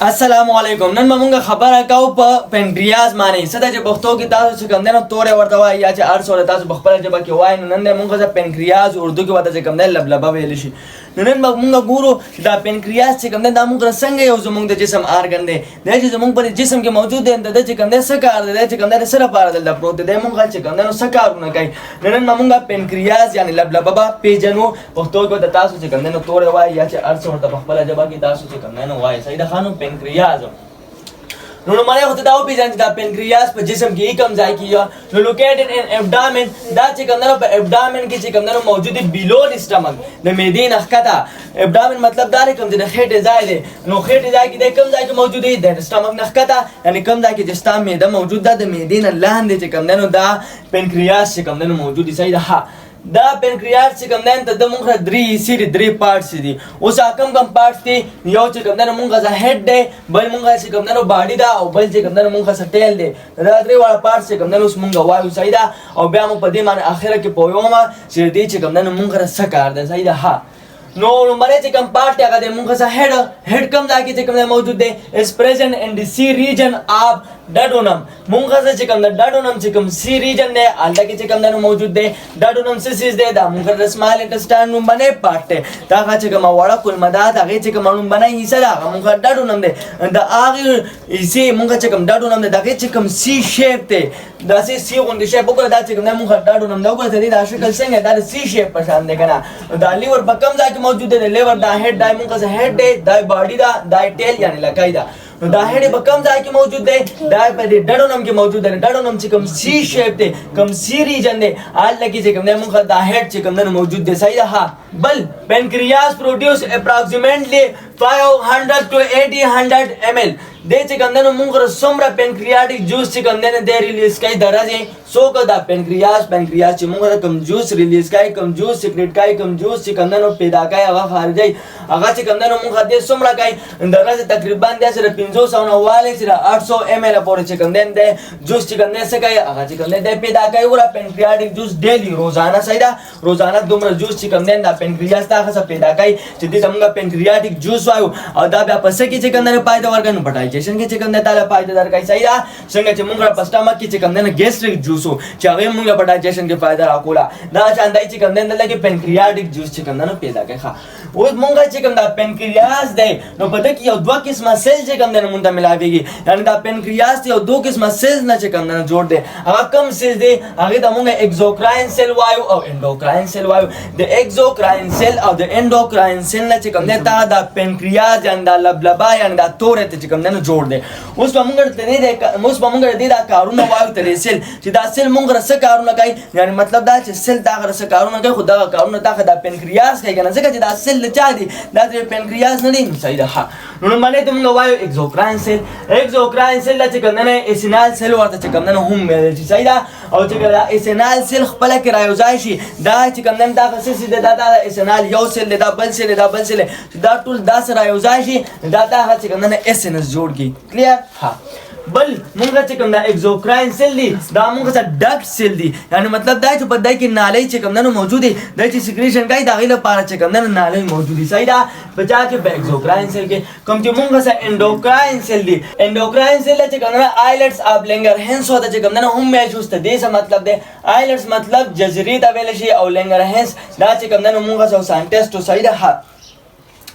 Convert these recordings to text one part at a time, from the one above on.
अस्सलामुअलैकुम। नन ममुंगा खबर काउ प पेनक्रियाज माने सदा जे बख्तो की तासु से कम देना तोरे वर्ता वा या जे अर्स और तासु बखपल जे बाकी वाय नन ने मुंगा से पेनक्रियाज उर्दू की बात जे कम दे लबलबा वेलिशी नन ममुंगा गुरु दा पेनक्रियाज से कम दे दा मुंगा संगे यो जो मुंग दे जिस्म आर्गन दे जे मुंग पर जिस्म के मौजूद दे दे जे कम दे सकार दे जे कम दे सरा पार दे प्रोत दे मुंगा जे कम दे सकार न कई नन ममुंगा पेनक्रियाज यानी लबलबा पेजनो बख्तो को तासु से कम दे तोरे वा या जे अर्स और बखपल जे बाकी तासु से कम दे वाय सईदा खानो पेनक्रियाज नो माने होता दाव भी जानता पेनक्रियाज पर जिस्म की कम जाए की या नो लोकेटेड इन एब्डामेन दा चिकंदनो पर एब्डामेन की चिकंदनो मौजूद है बिलो द स्टमक द मेदीन अखता एब्डामेन मतलब दारे कम जने खेटे जाए दे नो खेटे जाए की दे कम जाए की मौजूद है द स्टमक नखता यानी कम जाए की जिस्म में द मौजूद दा द मेदीन अल्लाह दे चिकंदनो दा पेनक्रियाज चिकंदनो मौजूद है सही हा दा पेनक्रियाज चिकम देन त मुंगा द्री पार्ट्स दी उस कम पार्ट्स थी यो चिकम देन मुंगा सा हेड दे बल मुंगा चिकम देन बॉडी दा और बल चिकम देन मुंगा सा टेल दे द्री वाला पार्ट्स चिकम देन उस मुंगा वायु सईदा और ब्याम पदी मान आखिर के पोयोमा सिरदी चिकम देन मुंगा सकार दे सईदा हा नो मरे चिकम पार्ट या दे मुंगा सा हेड कम जाके चिकम दे मौजूद दे is present in the C region of duodenum मुंगा से चिकम द डाडोनम चिकम सी रीजन दे अल्लाह के चिकम दे मौजूद दे डाडोनम सिस दे दा मुंगा द स्मॉल इंटेस्टाइन नु बने पार्ट ता का चिकम वाड़ा कुल मदा ता के चिकम नु बने हिस्सा दा मुंगा डाडोनम दे द आगे इसे मुंगा चिकम डाडोनम दे दा के चिकम सी शेप दे दा सी ऑन द शेप को दा चिकम दे मुंगा डाडोनम दा को थे दा शक्ल संगे दा सी शेप पहचान दे कना दा लीवर बकम जा मौजूद है लेवर दा हेड दा मुंगा से हेड दे दा बॉडी दा टेल यानी लकाइदा दा हेड बकम जा की मौजूद है दा पे डाडोनम की मौजूद है डाडोनम चिकम सी शेप दे कम सी रीजन दे आल लगी चिकम दे मुंगा दा हेड चिकम दे मौजूद दे सही हा बल pancreas produce approximately 500 to 800 ml दे चिकन दे मुंगा सोमरा पेनक्रियाटिक जूस चिकन दे रिलीज कई दराजे सो का दा पेनक्रियाज ची मुंगा कम जूस रिलीज कई कम जूस सीक्रेट कई कम जूस चिकन दे पैदा कई आगा खारिज जाई आगा चिकन दे मुंगा दे सोमरा कई दराजे तकरीबन दे सिर्फ 500 वाले सिर्फ 800 ml पर चिकन दे जूस चिकन दे से कई आगा चिकन दे पैदा कई और पेनक्रियाटिक जूस डेली रोजाना सहीदा रोजाना दुमरा जूस चिकन दे दा पेनक्रियाज ता खसा पैदा कई चिदी मुंगा पेनक्रियाटिक जूस वायु और दा पसे की चिकन दे पायदा वर्गन पटाई जेसन के चिकन दे ताला फायदेदार काय सहीदा संगे चे मुंगा पस्टमक की चिकन दे गैस्ट्रिक जूसो चावे मुंगा पटाइजेशन के फायदा राकोला दा चांदाई चिकन दे लगे पेनक्रियाटिक जूस चिकन दे पैदा के खा वो मुंगा चिकन दा पेनक्रियाज दे नो पता कि दो किस्म सेल चिकन दे मुंदा मिलावेगी यानी दा पेनक्रियाज ते दो किस्म सेल्स ना चिकन दे जोड़ दे अगर कम सेल दे आगे दा मुंगा एक्सोक्राइन सेल वायु और एंडोक्राइन सेल वायु द एक्सोक्राइन सेल और द एंडोक्राइन सेल ना चिकन दे ता दा पेनक्रियाज यानी दा लबलबा यानी दा तोरे ते चिकन दे जोड़ दे उस मुंगा ते दे उस मुंगा दे दा कारुना वायु ते सेल दा सेल मुंगा से कारुना कई यानी मतलब दा सेल दा से कारुना कई खुदा कारुना ता दा पेनक्रियाज कई ना से दा सेल चा दी दा पेनक्रियाज नहीं सही रहा नो माने तुम वायु एक्सोक्राइन सेल दा चिकन दे एसिनल सेल और चिकन दे हम में सही दा और चिकन दा एसिनल सेल खपला के रायोजाइशी दा चिकन दे दा से सीधे दा एसिनल यो सेल दा बल सेल दा टूल दा से रायोजाइशी दा चिकन दे एसिनस जोड़ की क्लियर हां बल मुंगा चिकन दा एक्सोक्राइन सेल दी दा मुंगा सा डक्ट सेल दी यानी मतलब दा जो पदाई की नाले चिकन दा मौजूद है दा ची सिक्रेशन का दाखिल पारा चिकन दा नाले मौजूद है सही दा बचा के एक्सोक्राइन सेल के कम जो मुंगा सा एंडोक्राइन सेल दा चिकन दा आइलेट्स ऑफ लेंगर हेंस होता चिकन दा हम में जुस्त दे सा मतलब दे आइलेट्स मतलब जजरी दा वेलशी और लेंगर हेंस दा चिकन दा मुंगा सा साइंटिस्ट तो सही दा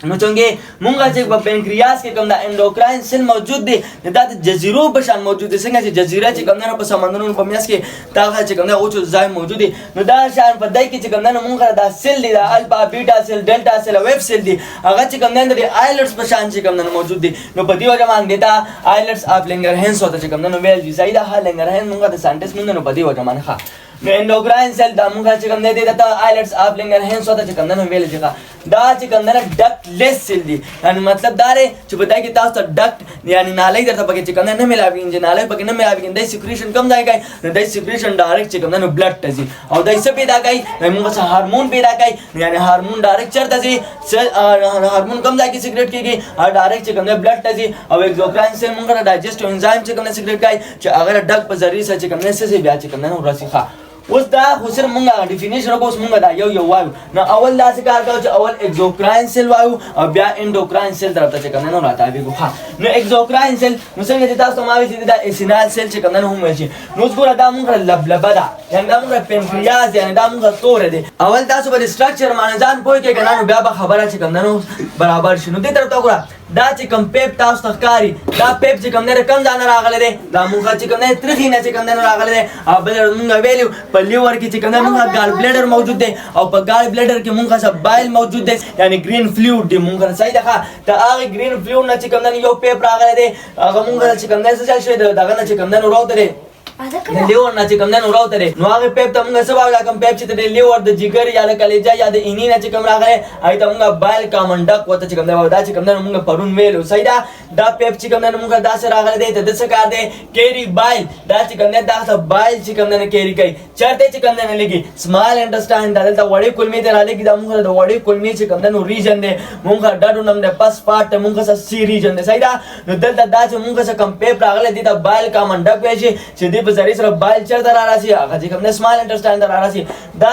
नो चंगे मुंगा जे पेनक्रियाज के कम दा एंडोक्राइन सेल मौजूद दे दा जजीरो बशान मौजूद दे संगे जजीरा चे कम ना समंदर में पमियास के तागा चे कम ना ओ जाय मौजूद दे नो दा शान पदाई के चे कम ना मुंगा दा सेल दे alpha beta cell delta cell वेब सेल दे अगा चे कम ना दे आइलेट्स बशान चे कम ना मौजूद दे नो पति वजह मान देता आइलेट्स ऑफ लेंगर हेंस होता चे कम ना वेल जी सही दा हा लेंगर हेंस मुंगा दा साइंटिस्ट मुंगा नो पति वजह मान खा एंडोक्राइन सेल दा मुंगा चिकन दे देता आइलेट्स ऑफ लेंगर हेंस होता चिकन दे वेल जगह दा चिकन दे डक्टलेस सेल दी यानी मतलब दारे जो बताए कि तास डक्ट यानी नाले इधर था पके चिकन ने मिलावी इंजे नाले पके न मिलावी इंदे सिक्रेशन कम जाएगा दे सिक्रेशन डायरेक्ट चिकन ने ब्लड तजी और दे से पैदा गई मुंगा सा हार्मोन पैदा गई यानी हार्मोन डायरेक्ट चढ़ता जी हार्मोन कम जाके सिक्रेट की गई और डायरेक्ट चिकन ने ब्लड तजी और एक्सोक्राइन सेल मुंगा डाइजेस्टिव एंजाइम चिकन ने सिक्रेट गई अगर डक पर जरी से चिकन ने से ब्या चिकन ने रसी खा اوس دا خو صرف مونږ ډیفینیشن کو اوس مونږ دا یو وایو نو اول دا څه کار کوي چې اول اگزوکراین سیل وایو او بیا انډوکراین سیل طرف ته چې کوم نه راځي ها نو اگزوکراین سیل نو څنګه چې تاسو ما وی چې دا اسینال سیل چې کوم نه هم وایي نو اوس ګوره دا مونږ لبلبه ده یعنی دا مونږ پنکریاس یعنی دا مونږ تور دی اول تاسو په سټرکچر باندې ځان پوي کې کنه بیا به خبره چې کوم نه برابر شنو دې طرف ته ګوره دا چې کوم پیپ تاسو تخکاری دا پیپ چې کوم نه کم ځان راغله دی دا مونږ چې کوم نه ترخی نه چې کوم نه راغله دی او بل مونږ ویلو په لیور کې چې کوم نه مونږ ګال بلیډر موجود دی او په ګال بلیډر کې مونږ سب بایل موجود دی یعنی گرین فلویډ دی مونږ صحیح ده دا هغه گرین فلویډ نه چې کوم نه یو پیپ راغله دی هغه مونږ چې کوم نه څه شوی دا نه چې کوم نه راوته دی لیور نه چې کوم نه راوته دی نو هغه پیپ ته مونږ سبا دا کوم پیپ چې د لیور د جګر یا د کلیجا یا د اینی نه چې کوم راغله آی ته مونږ بایل کامن ډک وته چې کوم نه دا چې کوم نه مونږ پرون ویلو صحیح ده دا پیپ چې کوم نه مونږ دا سره راغله دی د څه کار دی کیری بایل دا چې کوم نه دا څه بایل چې کوم نه کیری کوي چرته چې کوم نه لګي سمال انډرستاند دا د وړي کلمې ته را لګي دا مونږ د وړي کلمې چې کوم نه ریجن دی مونږ ډاډو نم د پس پارت مونږ سره سی ریجن دی صحیح ده نو دلته دا چې مونږ سره کوم پیپ راغله دی دا بایل کامن ډک وی چې دی په ذریعہ سره بایل چرته را راځي هغه چې کوم نه سمال انډرستاند را راځي دا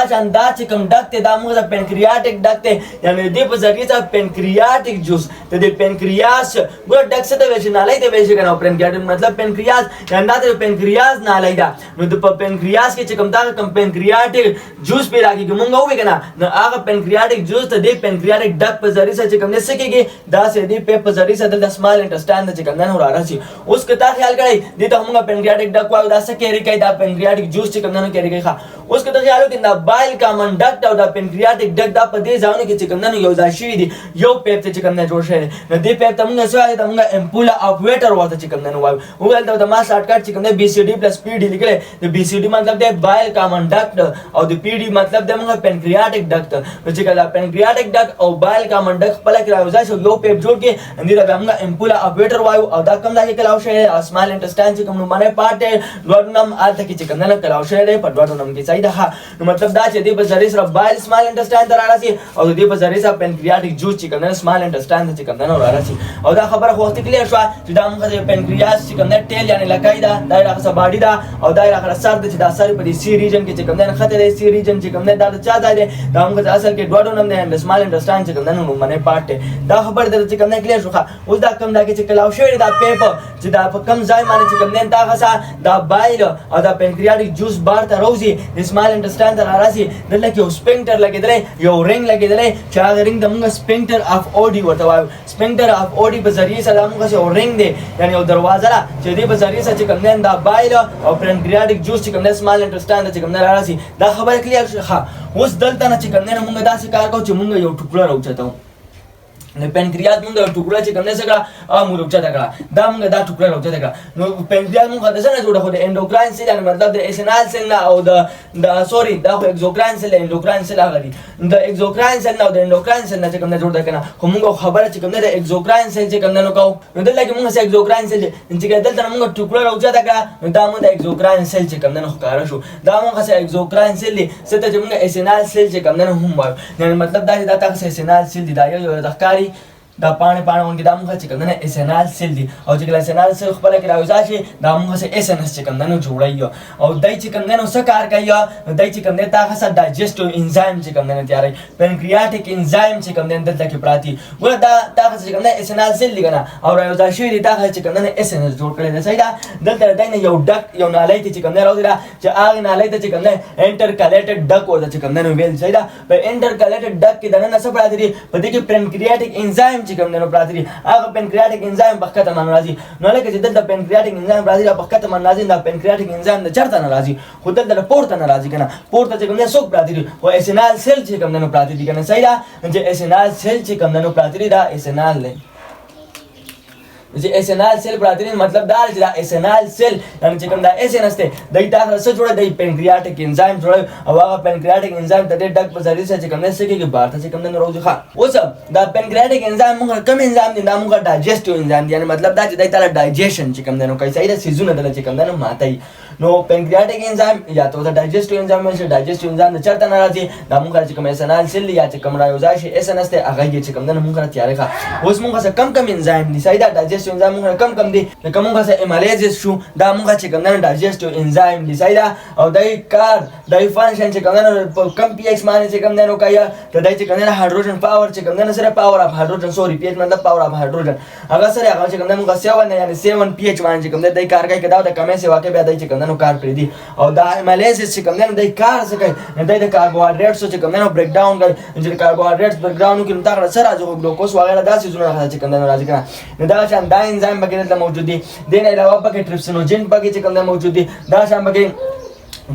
چې کوم ډک ته دا مونږ د پنکریاټک ډک ته یعنی دی په ذریعہ سره پنکریاټک جوس د پنکریاس ګور ډک څه د ویژن نالای د ویژن کنه پنکریاټک مطلب پنکریاس یعنی دا د پنکریاس نالای دا نو د پنکریاس کې چې کوم دا کوم پنکریاټک جوس پیدا کیږي مونږ وې کنه نو هغه پنکریاټک جوس ته د پنکریاټک ډک په ذریعہ سره چې کوم نه سکیږي دا سه دی په ذریعہ سره د سمال انډرستاند چې کوم نه را راځي اوس کته خیال کړئ دې ته موږ پنکریاټک ډک وایو دا څه کېری کوي دا پنکریاټک جوس چې کوم نه کېری کوي ښه اوس کته خیال وکړئ دا بایل کامن ډک او دا پنکریاټک ډک دا په دې ځایونو کې چې کوم نه یو ځای شوی دی یو پیپ ته چې کوم نه جوړ شوی نو دې پیپ ته موږ څه وایو ته موږ امپولا اف ویټر ورته چې کوم نه وایو وویل دا ما شارټ کټ چې کوم نه بي سي ډي پلس پي ډي لیکل د بي سي ډي مطلب دی بایل کامن ډک او د پي ډي مطلب دی موږ پنکریاټک ډک نو چې کله پنکریاټک ډک او بایل کامن ډک خپل کې راوځي شو یو پیپ جوړ کې اندې دا موږ امپولا اف ویټر وایو او دا کوم دا کې کلاو شوی اسمال انټسټاین چې کوم نو باندې پارت دوړنم آته کې چې کوم نه کلاو شوی دی په دوړنم کې صحیح ده نو مطلب دا چې دی په ذریعہ سره بایل سمال انټسټاین ته راځي او دی په ذریعہ سره پنکریاټک جوس چې کوم نه سمال انټسټاین ته کوم نه راځي او دا خبره خو وخت کلیئر شو چې دا موږ د پنکریاس چې کوم نه ټیل یعنی لکای دا راغه باډي دا او دا راغه سر د چې دا سر په دې سی ریجن کې چې کوم نه خطر دی سی ریجن چې کوم نه دا چا ځای دی دا موږ اصل کې دوړنم نه سمال انټسټاین چې کوم نه نو باندې پارت دا خبر د چې کوم نه کلیئر شو اوس دا کوم دا کې چې کلاو شوی دا پیپر چې دا په کم ځای باندې چې کوم نه دا غسا دا بایل او دا پنکریاټک جوس بار ته راوځي د سمال انټسټاین ته راځي دلته کې یو سپینکټر لګیدل یو رنګ لګیدل چې هغه رنګ د موږ سپینکټر اف اوډي ورته وایو سپینکټر اف اوډي په ذریعہ سره موږ یو رنګ دی یعنی یو دروازه چې دی په ذریعہ سره چې کوم نه دا بایل او پنکریاټک جوس چې کوم نه سمال انټسټاین ته چې کوم نه راځي دا خبره کلیئر شوه اوس دلته نه چې کوم نه موږ داسې کار کوو چې موږ یو ټوکړه راوچتاو نو پنکریاس موږ ټوکړه چې کوم نه سره موږ راوچتا کړه دا موږ دا ټوکړه راوچتا کړه نو پنکریاس موږ د څه نه جوړه خو د انډوکراین سیل یعنی مطلب د اسینال سیل نه او د سوري دا خو اگزوکراین سیل انډوکراین سیل هغه دي د اگزوکراین سیل نه او د انډوکراین سیل نه چې کوم نه جوړه کنه خو موږ خبره چې کوم نه د اگزوکراین سیل چې کوم نه کوو نو دلته کې موږ سه اگزوکراین سیل چې دلته موږ ټوکړه راوچتا کړه نو دا موږ د اگزوکراین سیل چې کوم نه ښکارا شو دا موږ سه اگزوکراین سیل دي څه ته موږ اسینال سیل چې کوم نه هم وایو یعنی مطلب دا چې دا تاسو اسینال سیل دي دا یو د ښکاری دا پانه ونګي دا موږ چې کوم نه اسینال سیل دي او چې کله اسینال سیل خپل کې راوځي شي دا موږ سه اس ان اس چې کوم نه جوړایو او دای چې کوم نه څه کار کوي دای چې کوم نه تا خاصه ډایجسټیو انزایم چې کوم نه تیاري پنکریاټک انزایم چې کوم نه دلته کې پراتی ګور دا تا خاصه چې کوم نه اسینال سیل لګنه او راوځي شي دا خاصه چې کوم نه اس ان اس جوړ کړي دا صحیح ده دلته دای نه یو ډک یو نالای چې کوم نه راوځي چې هغه نالای ته چې کوم نه انټرکلیټډ ډک ورته چې کوم نه ویل صحیح ده په انټرکلیټډ ډک کې دا نه څه پراتی په دې کې پنکریاټک انزایم چې کوم نه پراتی هغه پنکریاټک انزایم بخته من راځي نو لکه چې دلته پنکریاټک انزایم راځي دا بخته من راځي دا پنکریاټک انزایم د چرته نه راځي خو دلته پورته نه راځي کنه پورته چې کوم نه څوک پراتی او اسینال سیل چې کوم نه پراتی دي کنه صحیح ده چې اسینال سیل چې کوم نه پراتی دا اسینال نه چې اسینال سیل پراتی مطلب دا چې دا اسینال سیل یعنی چې کوم دا اس ان اس ته دای تا سره جوړه دی پنکریاټک انزایم جوړه او هغه پنکریاټک انزایم ته ډک په ذریعہ چې کوم نه سکیږي بارته چې کوم نه راوځي ښه اوس دا پنکریاټک انزایم موږ کوم انزایم دي دا موږ ډایجسټیو انزایم دي یعنی مطلب دا چې دای تعالی ډایجیشن چې کوم نه کوي صحیح ده سيزونه دل چې کوم نه ماتای نو پنکریاټک انزایم یا ته ډایجسټیو انزایم ویل شي ډایجسټیو انزایم د چرته نه راځي دا موږ چې کوم اسنال سیل یا چې کوم رايوځای شي اسنس ته هغه چې کوم نه موږ تیارې ښه اوس موږ څه کم انزایم دي سایدا ډایجسټیو انزایم موږ کم دي لکه موږ څه ایمالیزس شو دا موږ چې کوم نه ډایجسټیو انزایم دي سایدا او دای کار دای فنکشن چې کوم نه کم پی ایچ باندې چې کوم نه کوي ته دای چې کوم نه هایدروجن پاور چې کوم نه سره پاور اف هایدروجن سوري پی ایچ مطلب پاور اف هایدروجن هغه سره هغه چې کوم نه موږ 7 یعنی 7 پی ایچ باندې چې کوم نه دای کار کوي کدا د کمې سي واقع بیا دای چې کوم نه کار کړی دي او دا ایمالیزس چې کوم نه دای کار څه کوي دای د کاربوهایډریټس چې کوم نه بریک ډاون کوي چې کاربوهایډریټس بریک ډاون کوي نو تا سره راځي ګلوکوز وغیرہ دا سيزونه چې کوم نه راځي کنه نو دا شان دا انزایم بګیرل موجود دي دین علاوه پکې ټریپسینوجن پکې چې کوم نه موجود دي دا شان پکې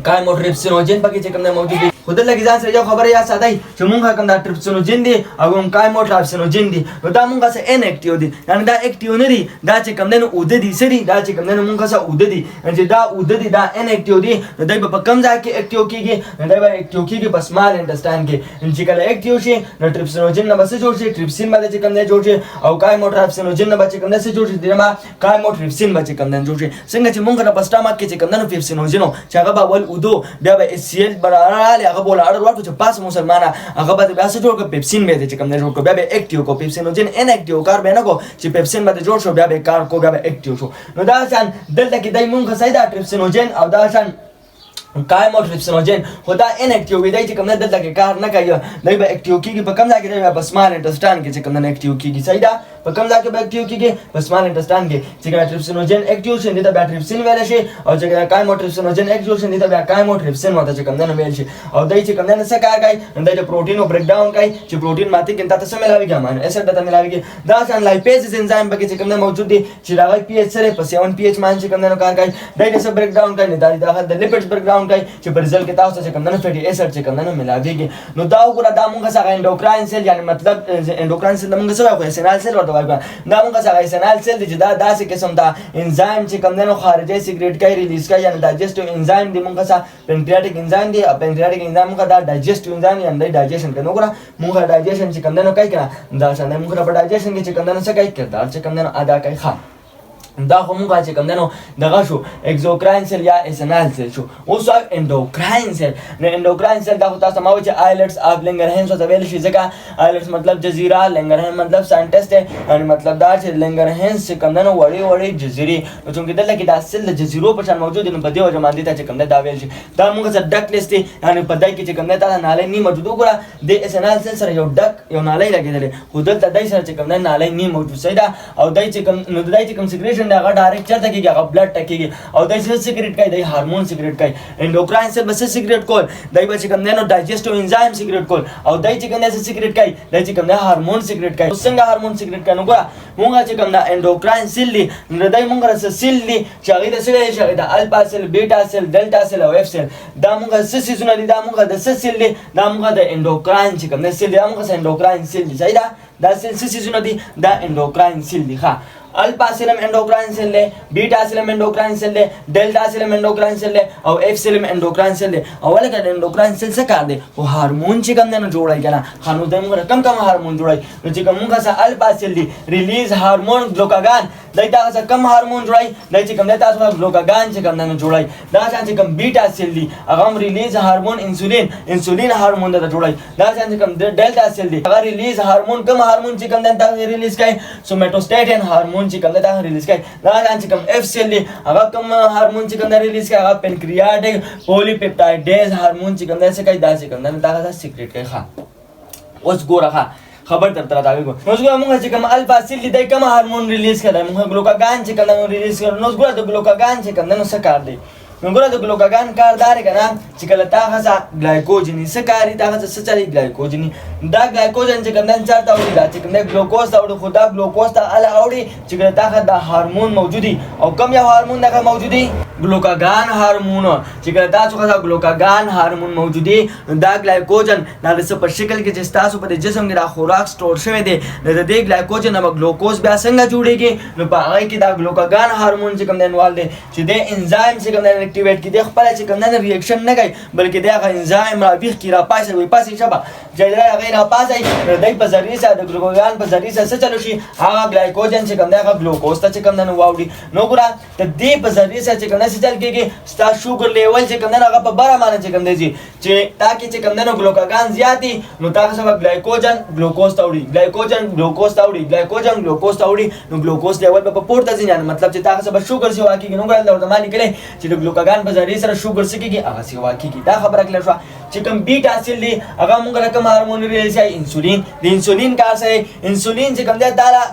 کایموټریپسینوجن پکې چې کوم نه موجود دي خود لګی ځان سره یو خبره یا ساده چې مونږه کوم دا ټریپسینوجن دي او کوم کایموټریپسینوجن دي نو دا مونږه څه ان اکټیو دي یعنی دا اکټیو نه دي دا چې کوم نه اود دي سری دا چې کوم نه مونږه څه اود دي چې دا اود دي دا ان اکټیو دي نو دای په کم ځای کې اکټیو کیږي نو دای په اکټیو کیږي په سمال انټسټاین کې چې کله اکټیو شي نو ټریپسینوجن نه بس جوړ شي ټریپسین باندې چې کوم نه جوړ شي او کایموټریپسینوجن نه بچ کوم نه جوړ شي دغه کایموټریپسین باندې کوم نه جوړ شي څنګه چې مونږه په سټامک کې چې کوم نه ټریپسینوجن چې هغه به ول اودو بیا به اس سی ال برابر هغه بوله اړه ورکړو پاس مسلمانه هغه به بیا څه جوړ کړ پیپسین به چې کوم نه جوړ کړ بیا به اکټیو کو پیپسینوجن ان اکټیو کار به نه کو چې پیپسین به جوړ شو بیا به کار کو بیا به اکټیو شو نو دا ځان دلته کې دای مونږه سیدا ټریپسینوجن او دا ځان کایموټریپسینوجن خدا ان اکټیو وي دای چې کوم نه دلته کې کار نه کوي دای به اکټیو کیږي په کوم ځای کې دی په سمال انټسټاین کې چې کوم نه اکټیو کیږي سیدا په کوم ځای کې به اکټیو کیږي په سمال انټسټاین کې چې ټریپسینوجن اکټیو شي د ټریپسین ویل شي او چې کایموټریپسینوجن اکټیو شي د کایموټریپسین وته چې کوم نه ویل شي او دای چې کوم نه څه کار کوي د پروتین او بریک ډاون کوي چې پروتین ماته کې تاسو څه ملاوي ګمان اسید ته ملاوي دا ځان لایپیز انزایم بګی چې کوم نه موجود دي چې راغی پی ایچ سره په 7 پی ایچ باندې کوم نه کار کوي دای څه بریک ډاون کوي د لیپیډز بریک ډاون کوي چې برزل کې تاسو چې کوم نه فیټي اسید چې کوم نه ملاويږي نو دا وګوره دا مونږه څنګه انډوکراین سیل یعنی مطلب انډوکراین سیل مونږه څه وایو سینال سیل ورته وایو دا مونږه څنګه سینال سیل چې دا داسې قسم دا انزایم چې کوم نه خارجي سیګریټ کوي ریلیز کوي یعنی ډایجسټیو انزایم دی مونږه څنګه پنکریاټک انزایم دی پنکریاټک انزایم مونږه دا ډایجسټیو انزایم یعنی ډایجیشن کوي نو وګوره مونږه ډایجیشن چې کوم نه کوي کنه دا څنګه مونږه په ډایجیشن کې چې کوم نه څه کوي کړه چې کوم نه ادا کوي ښه دا خو مونږه چې کوم نه دغه شو اگزوکراین سیل یا اسنال سیل شو اوس انډوکراین سیل نو انډوکراین سیل دا خو تاسو ما و چې آیلټس اف لنګرهینز ته ویل شي ځکه آیلټس مطلب جزیره لنګرهین مطلب ساينټیسټ دی یعنی مطلب دا چې لنګرهینز چې کوم نه وړي وړي جزيري نو چې دلته کې دا سیل د جزیرو په شان موجود نو په دې وجه باندې ته چې کوم نه دا ویل شي دا مونږه څه ډک لیست دی یعنی په دای کې چې کوم نه تا نالې نی موجود وګړه د اسنال سیل سره یو ډک یو نالې لګیدل خو دلته دای سره چې کوم نه نالې نی موجود سیدا او دای چې کوم نو دای چې کوم سیګریشن دا ډایرکټ چرته کېږي هغه بلډ ټکېږي او دای څه سیګریټ کوي دای هارمون سیګریټ کوي انډوکراین سیل بس سیګریټ کول دای به چې کوم نه ډایجسټیو انزایم سیګریټ کول او دای چې کوم نه سیګریټ کوي دای چې کوم نه هارمون سیګریټ کوي څنګه هارمون سیګریټ کوي نو ګوره مونږه چې کوم نه انډوکراین سیل دی نو دای مونږه سره سیل دی چې هغه د سره شي د الفا سیل بیٹا سیل ډلټا سیل او اف سیل دا مونږه څه سيزونه دي دا مونږه د څه سیل دی دا مونږه د انډوکراین چې کوم نه سیل دی مونږه انډوکراین سیل دی ځای دا سیل څه سيزونه دي دا انډوکراین سیل دی ښه الفا سیلم انډوکراین سیل دی بیٹا سیلم انډوکراین سیل دی ډلټا سیلم انډوکراین سیل دی او اف سیلم انډوکراین سیل دی او ولکه انډوکراین سیل څه کار دی او هارمون چې کوم نه جوړای کنه خانو د موږ کم هارمون جوړای نو چې کومه څه الفا سیل دی ریلیز هارمون گلوکاګان دای دا څه کم هارمون جوړای دای چې کوم نه تاسو گلوکاګان چې کوم نه جوړای دا چې کوم بیٹا سیل دی هغه ریلیز هارمون انسولین هارمون دا جوړای دا چې کوم ډلټا سیل دی هغه ریلیز هارمون کم هارمون چې کوم نه ریلیز کوي سوماتوستاتین هارمون چې کوم دا ریلیز کوي دا چې کوم اف سیل دی هغه کوم هارمون چې کوم ریلیز کوي هغه پنکریاټک پولیپپټایډیز هارمون چې کوم دا څه کوي دا چې کوم دا سیکریټ کوي ښه اوس ګوره خبر درته راځي نو څنګه موږ چې کوم الفا سیل دی کوم هارمون ریلیز کړي موږ گلوکاګان چې کوم ریلیز کړي نو ګوره د گلوکاګان چې کوم نو څه کار دی نو ګوره د گلوکاګان کار دار کنه چې کله تاسو ګلایکوجن څه کاری تاسو څه چلی ګلایکوجن دا ګلایکوجن چې کوم چارته وړي دا چې کوم ګلوکوز ته وړي خدا ګلوکوز ته ال اوړي چې کله تاسو د هارمون موجودي او کوم یو هارمون دغه موجودي ګلوکاګان هارمون چې کله تاسو غواړئ ګلوکاګان هارمون موجودي دا ګلایکوجن د څه په شکل کې چې تاسو په جسم کې د خوراک سٹور شوی دی د دې ګلایکوجن او ګلوکوز بیا څنګه جوړیږي نو په هغه کې دا ګلوکاګان هارمون چې کوم انوال دی چې د انزایم چې کوم اکټیویټ کی د خپل چې کوم نه ریاکشن نه کوي بلکې دا انزایم راویخ کی را پاسه وي پاسه شبا جړه غیر پاسه د په ذریعہ سره د ګلوکاګان په ذریعہ سره څه چلو شي هغه ګلایکوجن چې کوم دا ګلوکوز ته چې کوم نه واوړي نو ګره د دې په ذریعہ سره چې کوم نه څه چل کېږي ستا شوګر لیول چې کوم دی هغه په بره باندې چې کوم دی ځي چې تا کې چې کوم دی نو ګلوکاګان زیات دي نو تا څه به ګلایکوجن ګلوکوز ته وړي ګلایکوجن ګلوکوز ته وړي ګلایکوجن ګلوکوز ته وړي نو ګلوکوز لیول به په پورته ځي یعنې مطلب چې تا څه به شوګر سیوا کېږي نو ګورل درته ما لیکلی چې د ګلوکاګان په ذریعې سره شوګر څه کېږي هغه سیوا کېږي دا خبره کلیئر شوه چې کوم بیټا سیل دی هغه موږ له کوم هارمون ریلیز کوي انسولین د انسولین کار څه دی انسولین چې کوم دی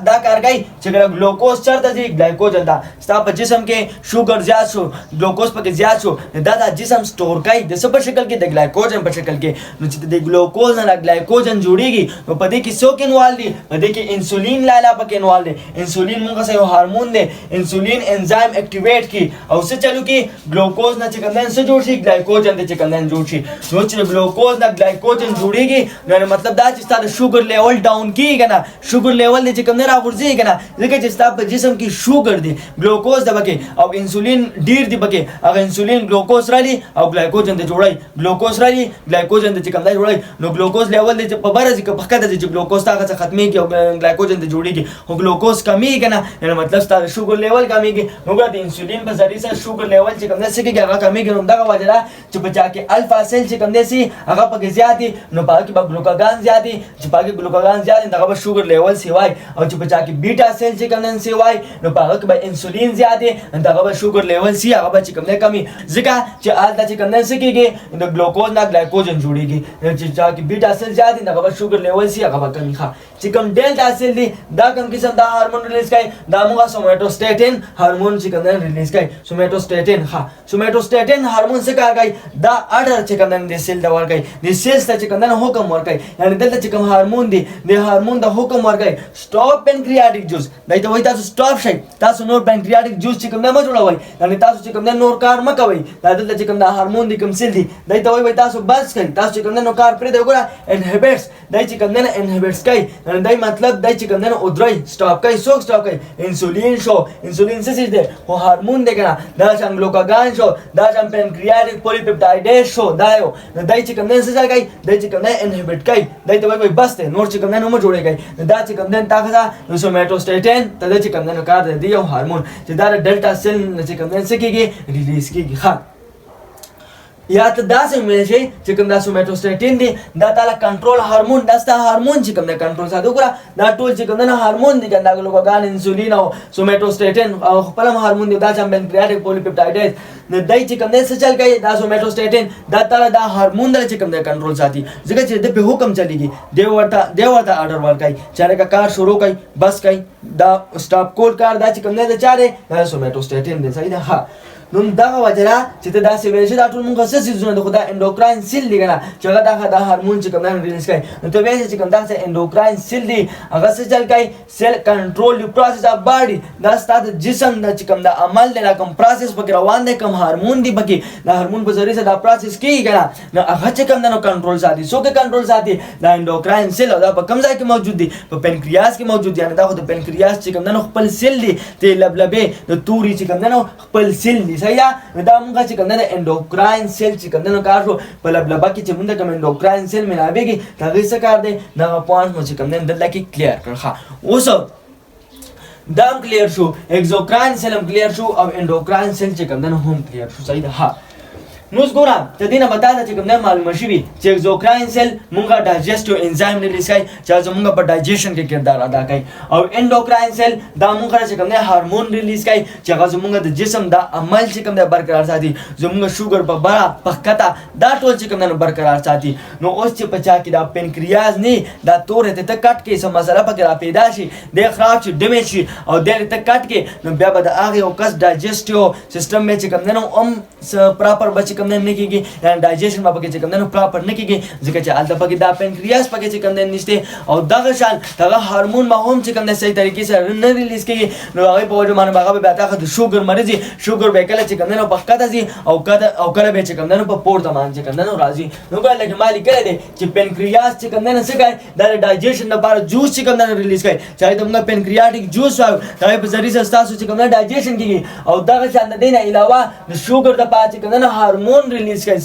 دا کار کوي چې ګلوکوز چېرته ځي ګلایکوجن ته ستا په جسم کې شوګر زیات شو ګلوکوز پکې زیات شو دا جسم سټور کوي د څه په شکل کې د ګلایکوجن په شکل کې نو چې د ګلوکوز نه ګلایکوجن جوړیږي نو په دې کې څوک انوال دي په دې کې انسولین لاله پکې انوال دي انسولین موږ سره یو هارمون دی انسولین انزایم اکټیویټ کی او څه چلو کې ګلوکوز نه چې کوم څه جوړ شي ګلایکوجن ته چې کوم جوړ شي نو چې ګلوکوز نه ګلایکوجن جوړیږي نو مطلب دا چې ستاسو شوګر لیول ډاون کیږي نه شوګر لیول چې کوم نه راغورځي کنه ځکه چې ستاسو په جسم کې شوګر دی ګلوکوز د بکې او انسولین ډیر دی بکې هغه انسولین ګلوکوز رالی او ګلایکوجن ته جوړای ګلوکوز رالی ګلایکوجن ته کوم ځای جوړای نو ګلوکوز لیول چې په بره ځکه په کده چې ګلوکوز تاغه څخه ختميږي او ګلایکوجن ته جوړیږي او ګلوکوز کمیږي کنه یعنی مطلب ستاسو شوګر لیول کمیږي نو د انسولین په ذریعہ سره شوګر لیول چې کوم څه کېږي هغه کمیږي نو دغه وجه ده چې په چا کې الفا سیل چې کوم دي سي هغه پکې زیات دي نو په کې به ګلوکاګان زیات دي چې په کې ګلوکاګان زیات دي دغه به شوګر لیول سی وای او چې په چا کې بیټا سیل چې کوم نن سی وای نو په کې به انسولین زیات دي دغه به شوګر لیول سی هغه به چې کوم نه کمی ځکه چې آلته چې کوم نه څه کېږي د ګلوکوز نه ګلایکوجن جوړیږي چې چا کې بیټا سیل زیات دي دغه به شوګر لیول سی هغه به کمی ښه چې کوم ډیلټا سیل دي دا کوم قسم دا هارمون ریلیز کوي دا موږ سوماتوستاتین هارمون چې کوم ریلیز کوي سوماتوستاتین ښه سوماتوستاتین هارمون څه کار کوي دا اډر چې کوم د سیل د ور کوي د سیل ته چې کوم حکم ور کوي یعنی دلته چې کوم هارمون دی د هارمون د حکم ور کوي سټاپ پنکریاټک جوس دا ته وایي تاسو سټاپ شئ تاسو نور پنکریاټک جوس چې کوم نه جوړوي یعنی تاسو چې کوم نور کار مکوي دا دلته چې کوم د هارمون دی کوم سیل دی دا ته وایي تاسو بس کړئ تاسو چې کوم نو کار پرې دی وګوره انهبیټس دا چې کوم نه انهبیټس کوي دا مطلب دا چې کوم نه ودرای سټاپ کوي څوک سټاپ کوي انسولین شو انسولین څه څه دی هو هارمون دی کنه دا څنګه ګلوکاګان شو دا څنګه پنکریاټک پولیپپټایډز شو دا یو دا چې کوم نه څه کوي دا چې کوم نه انهبیټ کوي دا ته وایي بس ته نور چې کوم نه مو جوړیږي دا چې کوم نه تاخذ سوماتوستاتین ته چې کوم نه کار دی یو هارمون چې دا ډیلټا سیل چې کوم نه څه کېږي ریلیز کېږي ښه یا ته داسې ویل شي چې کوم دا سوماتوستاتین دی دا تعالی کنټرول هارمون دا ستا هارمون چې کوم نه کنټرول ساتي وګوره دا ټول چې کوم نه هارمون دي کنه ګلوکاګان انسولین او سوماتوستاتین او خپل هارمون دی دا چې پنکریاټک پولیپپټایډز نه دای چې کوم نه څه چل کوي دا سوماتوستاتین دا تعالی دا هارمون دی چې کوم نه کنټرول ساتي ځکه چې د په حکم چلیږي دی ورته اډر ورکړي چې هغه کار شروع کوي بس کوي دا سټاپ کول کار دا چې کوم نه چاره دا سوماتوستاتین دی صحیح ده ها نو دغه وجره چې ته داسې ویل شي دا ټول موږ څه څیزونه د خدای انډوکراین سیل دی کنه چې هغه دا هارمون چې کوم نه ریلیز کوي نو ته وایې چې کوم داسې انډوکراین سیل دی هغه څه چل کوي سیل کنټرول دی پروسس اف باډي دا ستاسو جسم د چې کوم د عمل د کوم پروسس پکې روان دی کوم هارمون دی پکې د هارمون په ذریعہ دا پروسس کیږي کنه نو هغه چې کوم نه کنټرول ساتي څوک کنټرول ساتي دا انډوکراین سیل دا په کوم ځای کې موجود دی په پنکریاس کې موجود دی یعنی دا خو د پنکریاس چې کوم نه خپل سیل دی ته لبلبه د توري چې کوم نه خپل سیل دی صحیح دا موږ چې کوم نه انډوکراین سیل چې کوم نه کار شو په لبلبه کې چې موږ کوم انډوکراین سیل ملاويږي دا څه کار دی دا پوینټ مو چې کوم نه دلته کې کلیر کړه اوس دا کلیر شو اگزوکراین سیل هم کلیر شو او انډوکراین سیل چې کوم نه هم کلیر شو صحیح ده ها نو ګورم ته دینه بتا ته چې کوم نه معلومه شوی چې اگزوکراین سیل مونږه ډایجسټیو انزایم ریلیز کوي چې زمونږ په ډایجیشن کې کردار ادا کوي او انډوکراین سیل دا مونږه چې کوم نه هارمون ریلیز کوي چې هغه زمونږ د جسم د عمل چې کوم نه برقرار ساتي زمونږ شوګر په بڑا پخکتا دا ټول چې کوم نه برقرار ساتي نو اوس چې په چا کې دا پنکریاز نه دا تور ته کټ کې سم مسله پکې را پیدا شي د خراب شي ډیمیج شي او د ته کټ کې نو بیا به د هغه او کس ډایجسټیو سیستم مې چې کوم نه پراپر بچ کوم نه کیږي یعنی ډایجیشن ما پکې چې کوم نه پراپر نه کیږي ځکه چې الته پکې دا پنکریاس پکې چې کوم نه نشته او دغه شان دغه هارمون ما هم چې کوم نه صحیح طریقې سره نه ریلیز کیږي نو هغه په وجه باندې هغه به تاخد شوګر مرزي شوګر به کله چې کوم نه په کته دي او کله به چې کوم نه په پورته باندې کوم نه راځي نو ګل لکه مالی کړه دي چې پنکریاس چې کوم نه څه کوي دا ډایجیشن لپاره جوس چې کوم نه ریلیز کوي چې موږ پنکریاټک جوس وايو دا په ذریعہ تاسو چې کوم نه ډایجیشن کیږي او دغه شان د دینه علاوه د شوګر د پاتې کوم نه هارمون هارمون ریلیز کوي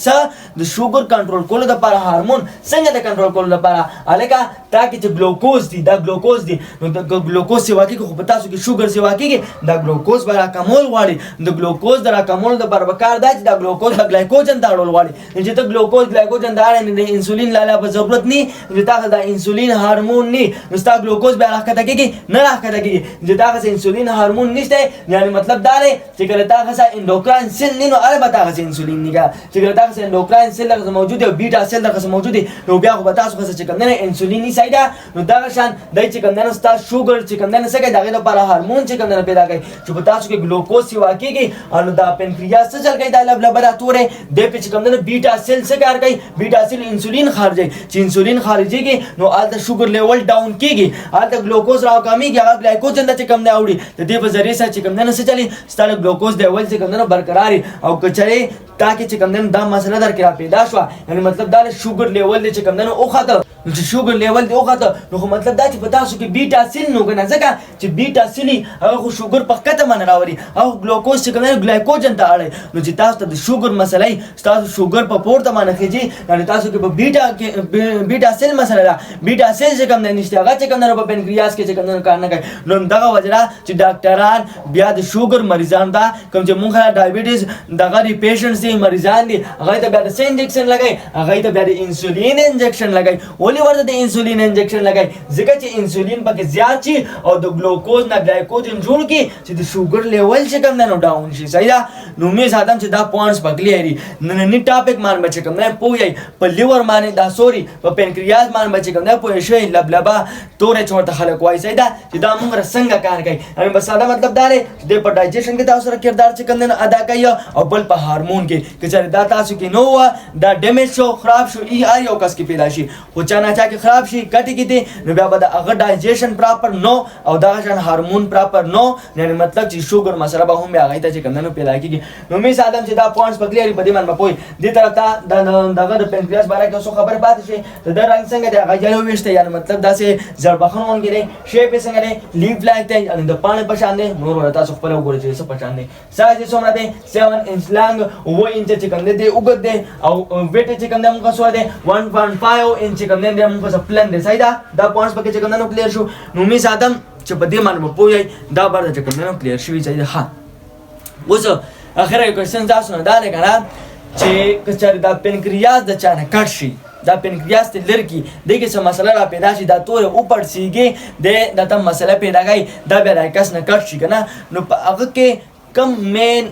د شوګر کنټرول کولو لپاره هارمون څنګه د کنټرول کولو لپاره الګه تاکي چې ګلوکوز دی دا ګلوکوز دی نو د ګلوکوز سیوا کیږي خو په تاسو کې شوګر سیوا کیږي دا ګلوکوز به راکمول غواړي د ګلوکوز د راکمول لپاره پکار دی چې دا ګلوکوز به ګلایکوجن ته اړول غواړي چې ته ګلوکوز ګلایکوجن ته اړ نه انسولین لاله په ضرورت نه چې تاسو دا انسولین هارمون نه نو تاسو ګلوکوز به راکته کیږي نه راکته کیږي چې تاسو انسولین هارمون نشته یعنی مطلب دا دی چې کله تاسو اندوکراین سیل نه نو البته تاسو انسولین نه چې کله تاسو اندوکراین سیل لږ موجود دی بیټا سیل لږ موجود دی نو بیا خو تاسو څه چې کوم نه انسولین نه سایدا نو دا شان دای چې کوم نه تاسو شوګر چې کوم نه څه دغه لپاره هارمون چې کوم نه پیدا کوي چې په تاسو کې ګلوکوز سی واقعي او دا پنکریاس څه چل کوي دا لابراتوار دی په چې کوم نه بیټا سیل څه کار کوي بیټا سیل انسولین خارجي چې انسولین خارجيږي نو آلته شوګر لیول ډاون کیږي آلته ګلوکوز راو کمیږي هغه ګلایکوجن د چې کوم نه اوړي د دې په ذریعہ سره چې کوم نه څه چلی ستاسو ګلوکوز لیول چې کوم نه برقراري او کچري تاکي چې کوم نه دا مسله در کې پیدا شو یعنی مطلب دا شوګر لیول چې کوم نه او خاطر چې شوګر لیول دی او خاطر نو مطلب دا چې په تاسو کې بیټا سیل نو کنه ځکه چې بیټا سیل هغه شوګر په کته من راوړي او ګلوکوز چې کوم نه ګلایکوجن ته اړي نو چې تاسو ته د شوګر مسلې تاسو شوګر په پورته باندې خېږي یعنی تاسو کې په بیټا سیل مسله ده بیټا سیل چې کوم نه نشته هغه چې کوم نه په پنکریاس کې چې کوم نه کار نه کوي نو دغه وجره چې ډاکټران بیا د شوګر مریضان دا کوم چې مونږه ډایبټیز دغه ری پیشنټس دي مریضان دي هغه ته بیا د انجکشن لګای هغه ته بیا د انسولین انجکشن لګای ولې ورته د انسولین انجکشن لګای ځکه چې انسولین پکې زیات شي او د ګلوکوز نه ګلایکوجن جوړ کی چې د شوګر لیول چې کوم نه ډاون شي صحیح ده نو می ساتم چې دا پوینټس پکلی لري نن ټاپک مان بچ کوم نه پوي په لیور باندې دا سوري په پنکریاس باندې بچ کوم نه پوي شوی لبلبا تورې چورته خلک وای صحیح ده چې دا موږ څنګه کار کوي ان بس دا مطلب دا دی چې په ډایجیشن کې تاسو سره کردار چې کوم نه ادا کوي او بل په هارمون کې چې دا تاسو کې نو دا ډیمیج شو خراب شو ای آی او کس کې پیدا شي خو چا نه چا کې خراب شي کټی کې دي نو بیا به هغه ډایجیشن پراپر نو او دا شان هارمون پراپر نو یعنی مطلب چې شوګر مسله به هم هغه ته چې کوم نه پیدا کیږي نو می سادم چې دا پوینټس پکلیری په دې باندې پوي دې طرف ته دغه د پنکریاس باره کې څه خبر پاتې شي دا رنګ څنګه دی هغه جلو وشته یعنی مطلب دا سه زړبخون مونږ دی شیپ څنګه دی لیف لایک دی ان د پانه په شان دی نور ورته تاسو خپل وګورئ چې څه په شان دی سایز څومره دی 7 انچ لانګ 9 انچ چې کوم دی وګد دی او ویټ چې کوم دی موږ سو دی 1.5 انچ کوم دی موږ څه پلان دی صحیح ده دا پوینټس پکې چې کوم نو کلیر شو نو می سادم چې په دې باندې پوي دا بار چې کوم نو کلیر شوی صحیح ده ها اوس اخره کوېشن تاسو نه دا نه کنه چې کچاره دا پنکریاس د چانه کټ شي دا پنکریاس ته لرکی دغه څه مسله را پیدا شي دا تور اوپر سیږي د دته مسله پیدا کوي دا به راکس نه کټ شي کنه نو هغه کې کم مین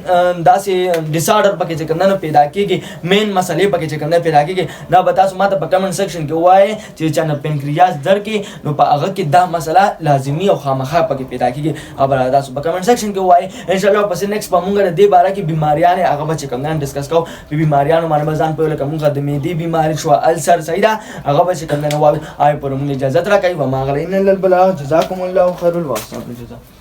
داسې ډیسارډر پکې چې کوم نه پیدا کیږي مین مسلې پکې چې کوم نه پیدا کیږي دا به تاسو ماته په کمنټ سیکشن کې وایي چې چانه پنکریاس در کې نو په هغه کې دا مسله لازمی او خامخا پکې پیدا کیږي او تاسو په کمنټ سیکشن کې وایي ان شاء الله پس نیکسټ په مونږ د دې باره کې بیماریان هغه به چې کوم نه ډیسکس کوو په بیماریانو باندې ځان په لکه مونږ د معدې بیماری شو السر صحیح ده هغه به چې کوم نه وایي آی پر مونږ اجازه راکړئ و ما غل ان البلاغ جزاکم الله خیر الواسطه